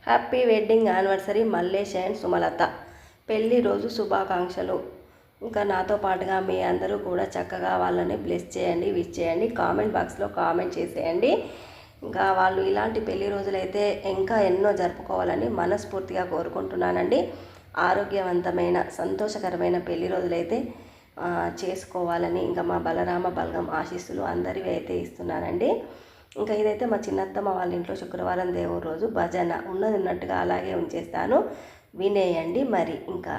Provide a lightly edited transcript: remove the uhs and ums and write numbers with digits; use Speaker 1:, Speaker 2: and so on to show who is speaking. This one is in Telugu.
Speaker 1: Happy wedding anniversary Mallesh and Sumalatha. పెళ్లి రోజు శుభాకాంక్షలు. ఇంకా నాతో పాటుగా మీ అందరూ కూడా చక్కగా వాళ్ళని బ్లెస్ చేయండి, విష్ చేయండి, కామెంట్ బాక్స్లో కామెంట్ చేసేయండి. ఇంకా వాళ్ళు ఇలాంటి పెళ్లి రోజులైతే ఇంకా ఎన్నో జరుపుకోవాలని మనస్ఫూర్తిగా కోరుకుంటున్నానండి. ఆరోగ్యవంతమైన సంతోషకరమైన పెళ్లి రోజులైతే చేసుకోవాలని ఇంకా మా బలరామ బలగం ఆశీస్సులు అందరివి అయితే ఇస్తున్నానండి. ఇంకా ఇదైతే మా చిన్నత్తమ్మ వాళ్ళ ఇంట్లో శుక్రవారం దేవుని రోజు భజన ఉన్నది ఉన్నట్టుగా అలాగే ఉంచేస్తాను, వినేయండి. మరి ఇంకా